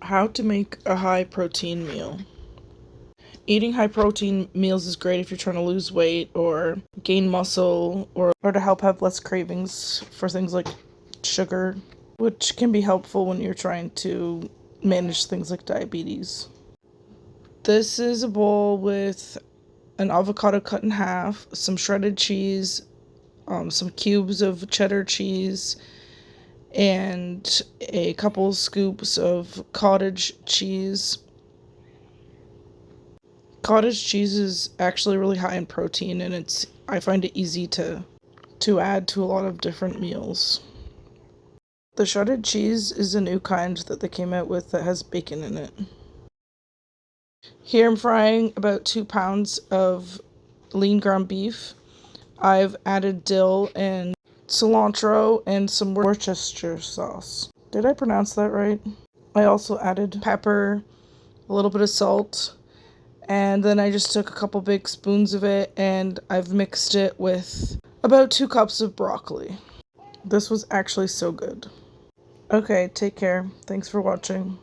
How to make a high protein meal. Eating high protein meals is great if you're trying to lose weight or gain muscle or to help have less cravings for things like sugar, which can be helpful when you're trying to manage things like diabetes. This is a bowl with an avocado cut in half, some shredded cheese, some cubes of cheddar cheese, and a couple scoops of cottage cheese. Cottage cheese is actually really high in protein, and I find it easy to add to a lot of different meals. The shredded cheese is a new kind that they came out with that has bacon in it. Here I'm frying about 2 pounds of lean ground beef. I've added dill and cilantro and some Worcestershire sauce. Did I pronounce that right? I also added pepper, a little bit of salt, and then I just took a couple big spoons of it and I've mixed it with about 2 cups of broccoli. This was actually so good. Okay, take care. Thanks for watching.